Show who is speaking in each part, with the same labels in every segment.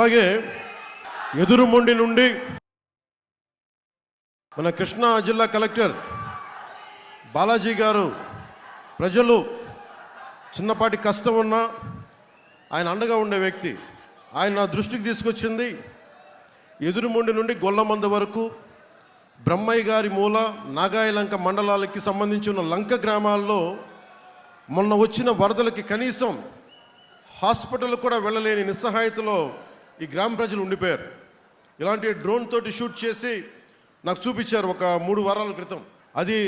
Speaker 1: అలాగే ఎదురుమొండి నుండి మన కృష్ణా జిల్లా కలెక్టర్ బాలాజీ గారు ప్రజలు చిన్నపాటి కష్టం ఉన్నా ఆయన అండగా ఉండే వ్యక్తి. ఆయన నా దృష్టికి తీసుకొచ్చింది ఎదురుమొండి నుండి గొల్లమంద వరకు బ్రహ్మయ్య గారి మూల నాగాయలంక మండలాలకి సంబంధించిన లంక గ్రామాల్లో మొన్న వచ్చిన వరదలకి కనీసం హాస్పిటల్ కూడా వెళ్ళలేని నిస్సహాయతలో ఈ గ్రామ ప్రజలు ఉండిపోయారు. ఇలాంటి డ్రోన్ తోటి షూట్ చేసి నాకు చూపించారు ఒక 3 వారాల క్రితం. అది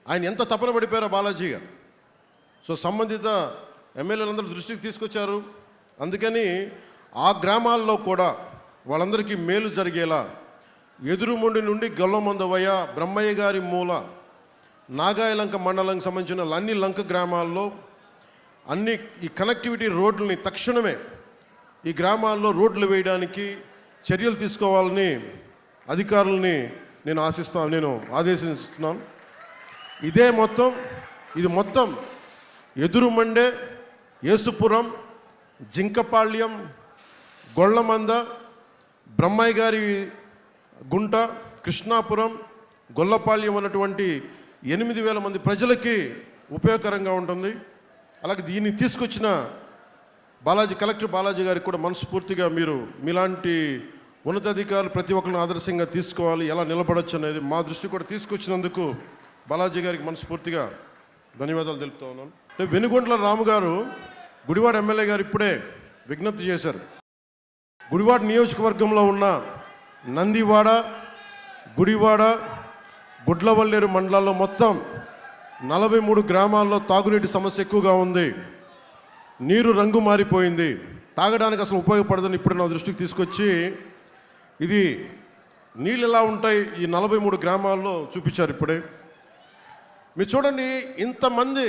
Speaker 1: ఆయన ఎంత తపన పడిపోయారో బాలాజీ గారు. సో సంబంధిత ఎమ్మెల్యేలందరూ దృష్టికి తీసుకొచ్చారు. అందుకని ఆ గ్రామాల్లో కూడా వాళ్ళందరికీ మేలు జరిగేలా ఎదురుమొండి నుండి గొల్లమందవయ్య బ్రహ్మయ్య గారి మూల నాగాయలంక మండలానికి సంబంధించిన అన్ని లంక గ్రామాల్లో అన్ని ఈ కనెక్టివిటీ రోడ్లని తక్షణమే ఈ గ్రామాల్లో రోడ్లు వేయడానికి చర్యలు తీసుకోవాలని అధికారులని నేను ఆదేశిస్తున్నాను. ఇది మొత్తం ఎదురుమండే, యేసుపురం, జింకపాళ్యం, గొల్లమంద, బ్రహ్మయ్య గారి గుంట, కృష్ణాపురం, గొల్లపాళ్యం అన్నటువంటి 8,000 మంది ప్రజలకి ఉపయోగకరంగా ఉంటుంది. అలాగే దీన్ని తీసుకొచ్చిన కలెక్టర్ బాలాజీ గారికి కూడా మనస్ఫూర్తిగా మీలాంటి ఉన్నతాధికారులు ప్రతి ఒక్కరిని ఆదర్శంగా తీసుకోవాలి, ఎలా నిలబడచ్చు అనేది మా దృష్టి కూడా తీసుకొచ్చినందుకు బాలాజీ గారికి మనస్ఫూర్తిగా ధన్యవాదాలు తెలుపుతా ఉన్నాను. వెనుగొండ్ల రాము గారు గుడివాడ ఎమ్మెల్యే గారు ఇప్పుడే విజ్ఞప్తి చేశారు. గుడివాడ నియోజకవర్గంలో ఉన్న నందివాడ, గుడివాడ, గుడ్లవల్లేరు మండలాల్లో మొత్తం 43 గ్రామాల్లో తాగునీటి సమస్య ఎక్కువగా ఉంది. నీరు రంగు మారిపోయింది, తాగడానికి అసలు ఉపయోగపడదని ఇప్పుడు నా దృష్టికి తీసుకొచ్చి ఇది నీళ్ళు ఎలా ఉంటాయి ఈ 43 గ్రామాల్లో చూపించారు. ఇప్పుడే మీరు చూడండి, ఇంతమంది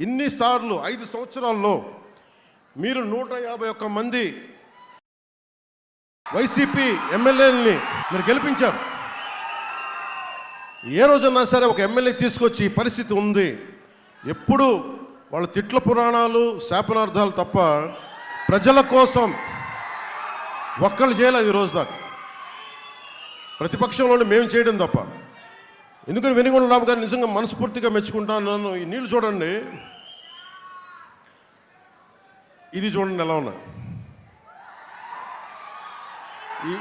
Speaker 1: ఇన్నిసార్లు 5 సంవత్సరాల్లో మీరు 151 మంది వైసీపీ ఎమ్మెల్యేలని మీరు గెలిపించారు. ఏ రోజన్నా సరే ఒక ఎమ్మెల్యే తీసుకొచ్చి ఈ పరిస్థితి ఉంది, ఎప్పుడు వాళ్ళ తిట్ల పురాణాలు శాపనార్థాలు తప్ప ప్రజల కోసం ఒక్కళ్ళు చేయలేదు ఈ రోజు దాకా. ప్రతిపక్షంలోనే మేము చేయడం తప్ప. ఎందుకని వెనుగొండ రాము గారు నిజంగా మనస్ఫూర్తిగా మెచ్చుకుంటాను. ఈ నీళ్ళు చూడండి, ఇది చూడండి ఎలా ఉన్నాయి.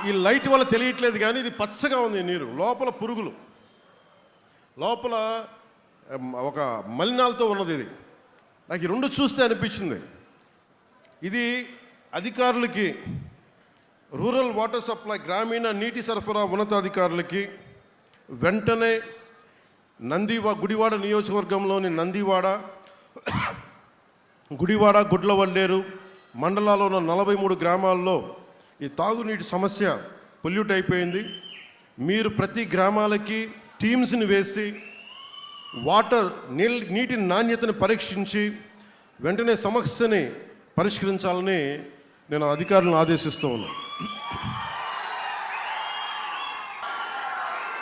Speaker 1: ఈ లైట్ వల్ల తెలియట్లేదు కానీ ఇది పచ్చగా ఉంది నీరు. లోపల పురుగులు, లోపల ఒక మలినాలతో ఉన్నది. ఇది నాకు ఈ 2 చూస్తే అనిపించింది. ఇది అధికారులకి, రూరల్ వాటర్ సప్లై గ్రామీణ నీటి సరఫరా ఉన్నతాధికారులకి వెంటనే గుడివాడ నియోజకవర్గంలోని నందివాడ, గుడివాడ, గుడ్లవల్లేరు మండలాల్లో ఉన్న 43 గ్రామాల్లో ఈ తాగునీటి సమస్య పొల్యూట్ అయిపోయింది. మీరు ప్రతి గ్రామాలకి టీమ్స్ని వేసి నీటి నాణ్యతను పరీక్షించి వెంటనే సమస్యని పరిష్కరించాలని నేను అధికారులను ఆదేశిస్తూ ఉన్నాను.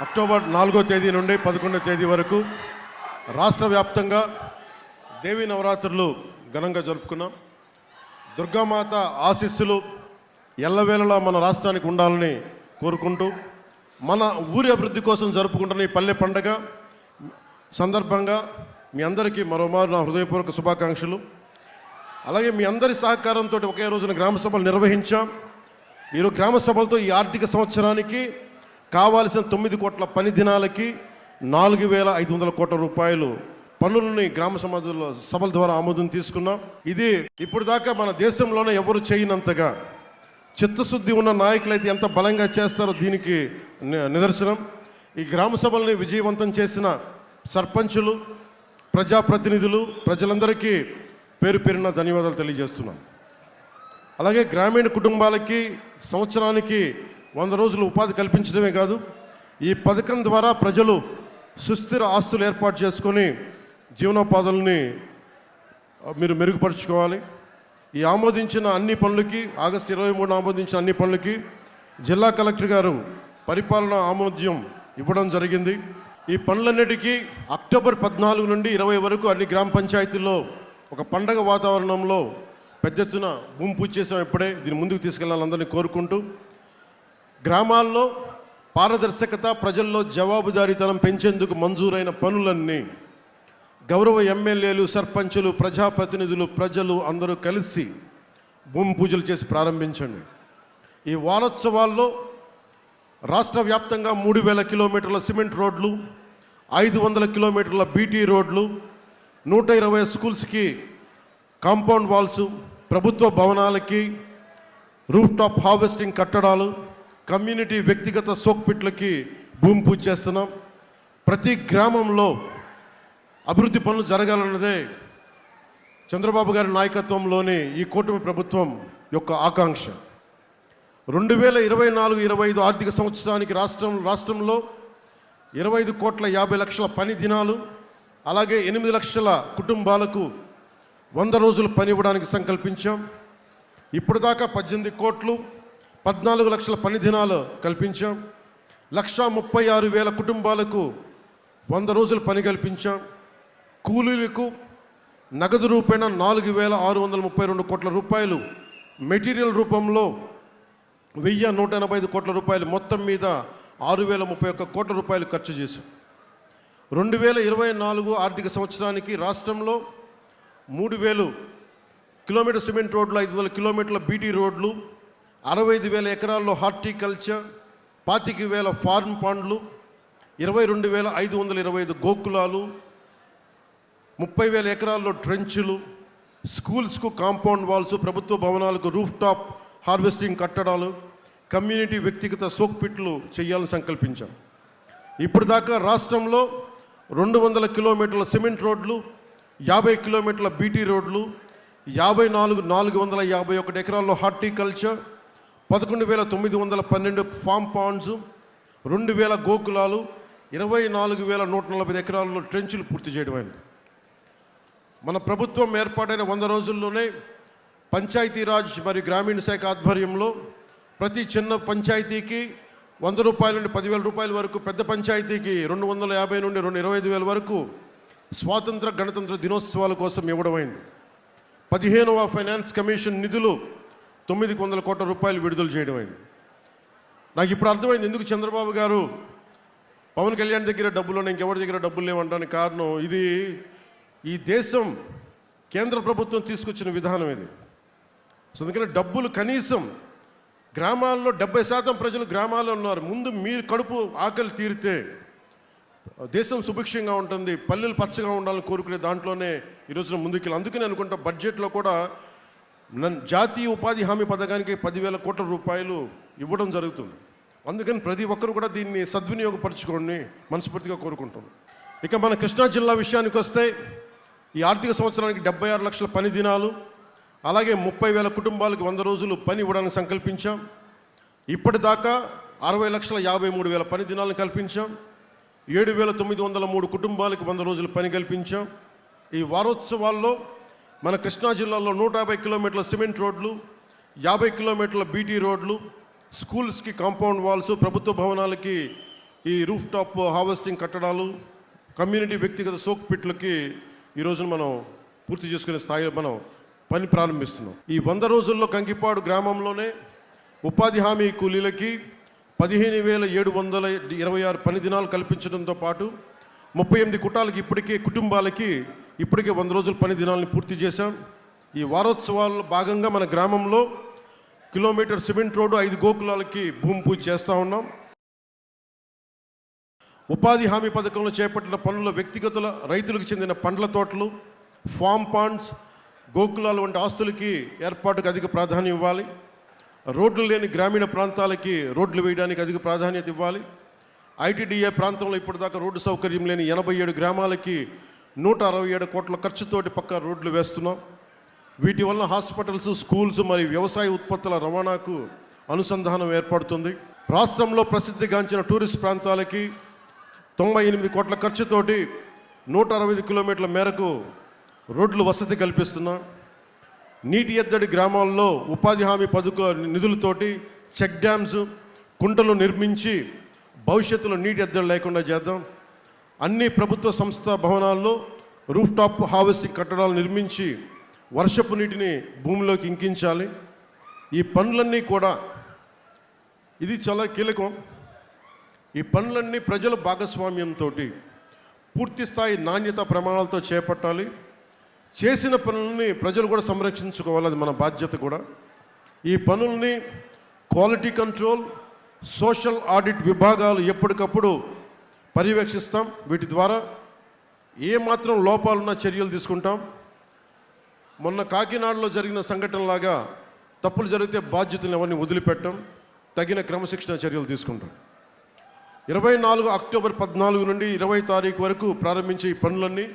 Speaker 1: అక్టోబర్ 4వ తేదీ నుండి 11వ తేదీ వరకు రాష్ట్ర వ్యాప్తంగా దేవీ నవరాత్రులు ఘనంగా జరుపుకున్నాం. దుర్గామాత ఆశీస్సులు ఎల్లవేళలా మన రాష్ట్రానికి ఉండాలని కోరుకుంటూ మన ఊరి అభివృద్ధి కోసం జరుపుకుంటున్న ఈ పల్లె పండగ సందర్భంగా మీ అందరికీ మరోమారు నా హృదయపూర్వక శుభాకాంక్షలు. అలాగే మీ అందరి సహకారంతో ఒకే రోజున గ్రామ సభలు నిర్వహించాం. ఈరోజు గ్రామ సభలతో ఈ ఆర్థిక సంవత్సరానికి కావాల్సిన 9 కోట్ల పని దినాలకి 4,500 కోట్ల రూపాయలు పన్నులని గ్రామ సభల ద్వారా ఆమోదం తీసుకున్నాం. ఇది ఇప్పుడు దాకా మన దేశంలోనే ఎవరు చేయనంతగా చిత్తశుద్ధి ఉన్న నాయకులైతే ఎంత బలంగా చేస్తారో దీనికి నిదర్శనం. ఈ గ్రామ సభల్ని విజయవంతం చేసిన సర్పంచులు, ప్రజాప్రతినిధులు, ప్రజలందరికీ పేరు పేరున ధన్యవాదాలు తెలియజేస్తున్నాను. అలాగే గ్రామీణ కుటుంబాలకి సంవత్సరానికి 100 రోజులు ఉపాధి కల్పించడమే కాదు, ఈ పథకం ద్వారా ప్రజలు సుస్థిర ఆస్తులు ఏర్పాటు చేసుకొని జీవనోపాధుల్ని మీరు మెరుగుపరుచుకోవాలి. ఈ ఆమోదించిన అన్ని పనులకి ఆగస్టు 23 ఆమోదించిన అన్ని పనులకి జిల్లా కలెక్టర్ గారు పరిపాలన ఆమోద్యం ఇవ్వడం జరిగింది. ఈ పనులన్నిటికీ అక్టోబర్ 14 నుండి 20 వరకు అన్ని గ్రామ పంచాయతీల్లో ఒక పండగ వాతావరణంలో పెద్ద ఎత్తున భూమి పూజ చేసాం. ఇప్పుడే దీన్ని ముందుకు తీసుకెళ్లాలని కోరుకుంటూ, గ్రామాల్లో పారదర్శకత, ప్రజల్లో జవాబుదారీతనం పెంచేందుకు మంజూరైన పనులన్నీ గౌరవ ఎమ్మెల్యేలు, సర్పంచులు, ప్రజాప్రతినిధులు, ప్రజలు అందరూ కలిసి భూమి పూజలు చేసి ప్రారంభించండి. ఈ వారోత్సవాల్లో రాష్ట్ర వ్యాప్తంగా 3000 కిలోమీటర్ల సిమెంట్ రోడ్లు, 500 కిలోమీటర్ల బీటీ రోడ్లు, 120 స్కూల్స్కి కాంపౌండ్ వాల్స్, ప్రభుత్వ భవనాలకి రూఫ్ టాప్ హార్వెస్టింగ్ కట్టడాలు, కమ్యూనిటీ వ్యక్తిగత సోక్పిట్లకి భూమి పూజ చేస్తున్నాం. ప్రతి గ్రామంలో అభివృద్ధి పనులు జరగాలన్నదే చంద్రబాబు గారి నాయకత్వంలోని ఈ కూటమి ప్రభుత్వం యొక్క ఆకాంక్ష. 2024-25 ఆర్థిక సంవత్సరానికి రాష్ట్రంలో 25,50,00,000 పని దినాలు, అలాగే 8 లక్షల కుటుంబాలకు 100 రోజులు పని ఇవ్వడానికి సంకల్పించాం. ఇప్పుడు దాకా 18 కోట్లు 14 లక్షల పని దినాలు కల్పించాం. 1,36,000 కుటుంబాలకు 100 రోజులు పని కల్పించాం. కూలీలకు నగదు రూపేణ 4,632 కోట్ల రూపాయలు, మెటీరియల్ రూపంలో 1,185 కోట్ల రూపాయలు, మొత్తం మీద 6,031 కోట్ల రూపాయలు ఖర్చు చేశాం. 2024 ఆర్థిక సంవత్సరానికి రాష్ట్రంలో 3,000 కిలోమీటర్ సిమెంట్ రోడ్లు, 500 కిలోమీటర్ల బీటీ రోడ్లు, 65,000 ఎకరాల్లో హార్టికల్చర్, 25,000 ఫార్మ్ పాండ్లు, 22,525 గోకులాలు, 30,000 ఎకరాల్లో ట్రెంచులు, స్కూల్స్కు కాంపౌండ్ వాల్స్, ప్రభుత్వ భవనాలకు రూఫ్ టాప్ హార్వెస్టింగ్ కట్టడాలు, కమ్యూనిటీ వ్యక్తిగత సోక్పిట్లు చేయాలని సంకల్పించాం. ఇప్పుడు దాకా రాష్ట్రంలో 200 కిలోమీటర్ల సిమెంట్ రోడ్లు, 50 కిలోమీటర్ల బీటీ రోడ్లు, 54,451 ఎకరాల్లో హార్టికల్చర్, 11,912 ఫామ్ పాండ్స్, 2,000 గోకులాలు, 24,140 ఎకరాల్లో ట్రెంచులు పూర్తి చేయడమైంది. మన ప్రభుత్వం ఏర్పాటైన 100 రోజుల్లోనే పంచాయతీరాజ్ మరియు గ్రామీణ శాఖ ఆధ్వర్యంలో ప్రతి చిన్న పంచాయతీకి 100 రూపాయల నుండి 10,000 రూపాయల వరకు, పెద్ద పంచాయతీకి 250 నుండి 25,000 వరకు స్వాతంత్ర గణతంత్ర దినోత్సవాల కోసం ఇవ్వడమైంది. 15వ ఫైనాన్స్ కమిషన్ నిధులు 900 కోట్ల రూపాయలు విడుదల చేయడమైంది. నాకు ఇప్పుడు అర్థమైంది ఎందుకు చంద్రబాబు గారు పవన్ కళ్యాణ్ దగ్గర డబ్బులు, ఇంకెవరి దగ్గర డబ్బులు లేవంటానికి కారణం ఇది. ఈ దేశం కేంద్ర ప్రభుత్వం తీసుకొచ్చిన విధానం ఇది. సో అందుకని డబ్బులు కనీసం గ్రామాల్లో 70% ప్రజలు గ్రామాల్లో ఉన్నారు. ముందు మీరు కడుపు ఆకలి తీరితే దేశం సుభిక్షంగా ఉంటుంది, పల్లెలు పచ్చగా ఉండాలని కోరుకునే దాంట్లోనే ఈరోజున ముందుకెళ్ళి. అందుకని అనుకుంటా బడ్జెట్లో కూడా జాతీయ ఉపాధి హామీ పథకానికి 10,000 కోట్ల రూపాయలు ఇవ్వడం జరుగుతుంది. అందుకని ప్రతి ఒక్కరు కూడా దీన్ని సద్వినియోగపరచుకోండి మనస్ఫూర్తిగా కోరుకుంటున్నాం. ఇక మన కృష్ణా జిల్లా విషయానికి వస్తే ఈ ఆర్థిక సంవత్సరానికి 76 లక్షల పని దినాలు, అలాగే 30,000 కుటుంబాలకు 100 రోజులు పని ఇవ్వడానికి సంకల్పించాం. ఇప్పటిదాకా 60,53,000 పని దినాలను కల్పించాం. 7,903 కుటుంబాలకు 100 రోజులు పని కల్పించాం. ఈ వారోత్సవాల్లో మన కృష్ణా జిల్లాలో 150 కిలోమీటర్ల సిమెంట్ రోడ్లు, 50 కిలోమీటర్ల బీటీ రోడ్లు, స్కూల్స్కి కాంపౌండ్ వాల్స్, ప్రభుత్వ భవనాలకి ఈ రూఫ్ టాప్ హార్వెస్టింగ్ కట్టడాలు, కమ్యూనిటీ వ్యక్తిగత సోక్పిట్లకి ఈరోజు మనం పూర్తి చేసుకునే స్థాయిలో మనం పని ప్రారంభిస్తున్నాం. ఈ 100 రోజుల్లో కంకిపాడు గ్రామంలోనే ఉపాధి హామీ కూలీలకి 15,726 పని దినాలు కల్పించడంతో పాటు 38 కుటుంబాలకి ఇప్పటికే 100 రోజుల పని దినాలను పూర్తి చేశాం. ఈ వారోత్సవాల్లో భాగంగా మన గ్రామంలో కిలోమీటర్ సిమెంట్ రోడ్డు, 5 గోకులాలకి భూమి పూజ చేస్తూ ఉన్నాం. ఉపాధి హామీ పథకంలో చేపట్టిన పనుల్లో వ్యక్తిగత రైతులకు చెందిన పండ్ల తోటలు, ఫామ్ పాండ్స్, గోకులాలు వంటి ఆస్తులకి ఏర్పాటుకు అధిక ప్రాధాన్యం ఇవ్వాలి. రోడ్లు లేని గ్రామీణ ప్రాంతాలకి రోడ్లు వేయడానికి అధిక ప్రాధాన్యత ఇవ్వాలి. ఐటీడీఏ ప్రాంతంలో ఇప్పటిదాకా రోడ్డు సౌకర్యం లేని 87 గ్రామాలకి 167 కోట్ల ఖర్చుతోటి పక్కా రోడ్లు వేస్తున్నాం. వీటి వలన హాస్పిటల్స్, స్కూల్స్ మరియు వ్యవసాయ ఉత్పత్తుల రవాణాకు అనుసంధానం ఏర్పడుతుంది. రాష్ట్రంలో ప్రసిద్ధిగాంచిన టూరిస్ట్ ప్రాంతాలకి 98 కోట్ల ఖర్చుతోటి 165 కిలోమీటర్ల మేరకు రోడ్లు వసతి కల్పిస్తున్నాం. నీటి ఎద్దడి గ్రామాల్లో ఉపాధి హామీ పథకం నిధులతోటి చెక్ డ్యామ్స్, కుంటలు నిర్మించి భవిష్యత్తులో నీటి ఎద్దడి లేకుండా చేద్దాం. అన్ని ప్రభుత్వ సంస్థ భవనాల్లో రూఫ్ టాప్ హార్వెస్టింగ్ కట్టడాలు నిర్మించి వర్షపు నీటిని భూమిలోకి ఇంకించాలి. ఈ పనులన్నీ కూడా ఇది చాలా కీలకం. ఈ పనులన్నీ ప్రజల భాగస్వామ్యంతో పూర్తి స్థాయి నాణ్యత ప్రమాణాలతో చేపట్టాలి. చేసిన పనులని ప్రజలు కూడా సంరక్షించుకోవాలి, అది మన బాధ్యత కూడా. ఈ పనుల్ని క్వాలిటీ కంట్రోల్, సోషల్ ఆడిట్ విభాగాలు ఎప్పటికప్పుడు పర్యవేక్షిస్తాం. వీటి ద్వారా ఏమాత్రం లోపాలున్న చర్యలు తీసుకుంటాం. మొన్న కాకినాడలో జరిగిన సంఘటనలాగా తప్పులు జరిగితే బాధ్యతలను ఎవరిని వదిలిపెట్టం, తగిన క్రమశిక్షణ చర్యలు తీసుకుంటాం. 24 అక్టోబర్ 14 నుండి 20 తారీఖు వరకు ప్రారంభించే ఈ పనులన్నీ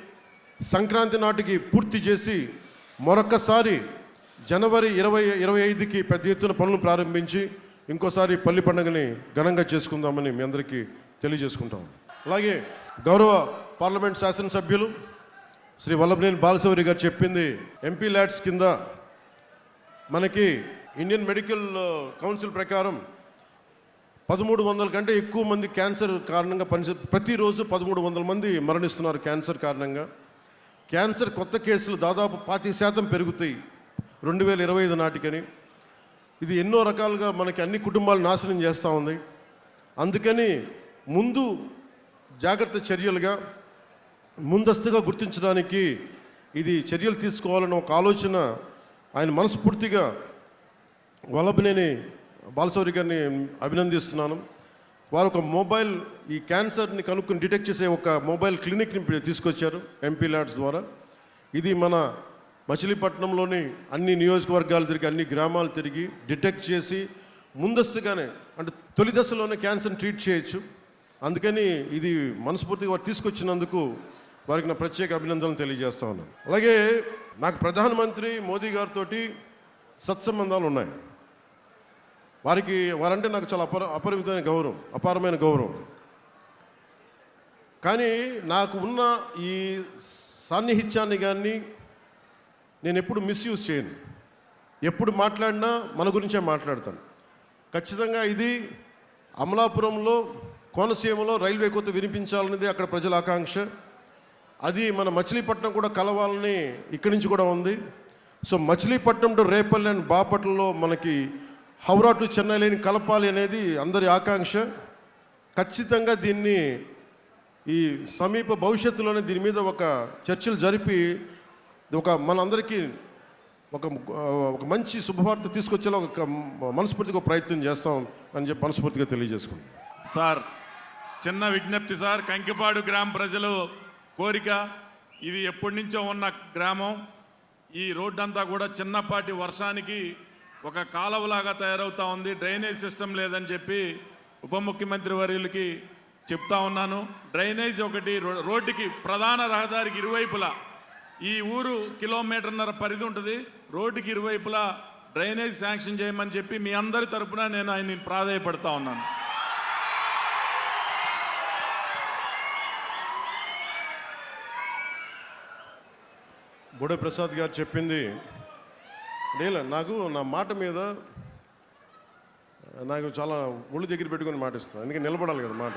Speaker 1: సంక్రాంతి నాటికి పూర్తి చేసి మరొక్కసారి జనవరి 25కి పెద్ద ఎత్తున పనులు ప్రారంభించి ఇంకోసారి పల్లి పండుగని ఘనంగా చేసుకుందామని మీ అందరికీ తెలియజేసుకుంటాం. అలాగే గౌరవ పార్లమెంట్ శాసనసభ్యులు శ్రీ వల్లభనేని బాలశౌరి గారు చెప్పింది, ఎంపీ ల్యాడ్స్ కింద మనకి ఇండియన్ మెడికల్ కౌన్సిల్ ప్రకారం 1300 కంటే ఎక్కువ మంది క్యాన్సర్ కారణంగా ప్రతిరోజు 1300 మంది మరణిస్తున్నారు క్యాన్సర్ కారణంగా. క్యాన్సర్ కొత్త కేసులు దాదాపు 40% పెరుగుతాయి 2025 నాటికని. ఇది ఎన్నో రకాలుగా మనకి అన్ని కుటుంబాలు నాశనం చేస్తూ ఉంది. అందుకని ముందు జాగ్రత్త చర్యలుగా ముందస్తుగా గుర్తించడానికి ఇది చర్యలు తీసుకోవాలన్న ఒక ఆలోచన ఆయన మనస్ఫూర్తిగా వల్లభనేని బాలశౌరి గారిని అభినందిస్తున్నాను. వారు ఒక మొబైల్ ఈ క్యాన్సర్ని కనుక్కొని డిటెక్ట్ చేసే ఒక మొబైల్ క్లినిక్ని తీసుకొచ్చారు ఎంపీ ల్యాడ్స్ ద్వారా. ఇది మన మచిలీపట్నంలోని అన్ని నియోజకవర్గాలు తిరిగి అన్ని గ్రామాలు తిరిగి డిటెక్ట్ చేసి ముందస్తుగానే అంటే తొలి దశలోనే క్యాన్సర్ని ట్రీట్ చేయొచ్చు. అందుకని ఇది మనస్ఫూర్తిగా వారు తీసుకొచ్చినందుకు వారికి నా ప్రత్యేక అభినందనలు తెలియజేస్తా ఉన్నాను. అలాగే నాకు ప్రధానమంత్రి మోదీ గారితో సత్సంబంధాలు ఉన్నాయి. వారంటే నాకు చాలా అపరిమితమైన గౌరవం, అపారమైన గౌరవం. కానీ నాకు ఉన్న ఈ సాన్నిహిత్యాన్ని కానీ నేను ఎప్పుడు మిస్యూజ్ చేయను. ఎప్పుడు మాట్లాడినా మన గురించే మాట్లాడతాను. ఖచ్చితంగా ఇది అమలాపురంలో కోనసీమలో రైల్వే కొత్త వినిపించాలనేది అక్కడ ప్రజల ఆకాంక్ష. అది మన మచిలీపట్నం కూడా కలవాలని ఇక్కడి నుంచి కూడా ఉంది. So Machilipatnam to Repalle and బాపట్లలో మనకి హౌరా టు చెన్నై లైన్ కలపాలి అనేది అందరి ఆకాంక్ష. ఖచ్చితంగా దీన్ని ఈ సమీప భవిష్యత్తులోనే దీని మీద ఒక చర్చలు జరిపి మనందరికీ ఒక మంచి శుభవార్త తీసుకొచ్చేలా ఒక మనస్ఫూర్తిగా ప్రయత్నం చేస్తాం అని చెప్పి మనస్ఫూర్తిగా తెలియజేసుకుంటాం.
Speaker 2: సార్, చిన్న విజ్ఞప్తి సార్. కంకిపాడు గ్రామ ప్రజలు కోరిక, ఇది ఎప్పటి నుంచో ఉన్న గ్రామం. ఈ రోడ్డు అంతా కూడా చిన్నపాటి వర్షానికి ఒక కాలువలాగా తయారవుతూ ఉంది. డ్రైనేజ్ సిస్టమ్ లేదని చెప్పి ఉప ముఖ్యమంత్రి వర్యులకి చెప్తా ఉన్నాను. డ్రైనేజ్ ఒకటి రోడ్డుకి ప్రధాన రహదారికి ఇరువైపులా, ఈ ఊరు 1.5 కిలోమీటర్ల పరిధి ఉంటుంది, రోడ్డుకి ఇరువైపులా డ్రైనేజ్ శాంక్షన్ చేయమని చెప్పి మీ అందరి తరపున నేను ఆయన్ని ప్రాధాయపడతా ఉన్నాను.
Speaker 1: బోడే ప్రసాద్ గారు చెప్పింది నాకు నా మాట మీద నాకు చాలా ఒళ్ళు దగ్గర పెట్టుకొని మాటిస్తాను. అందుకే నిలబడాలి కదా మాట.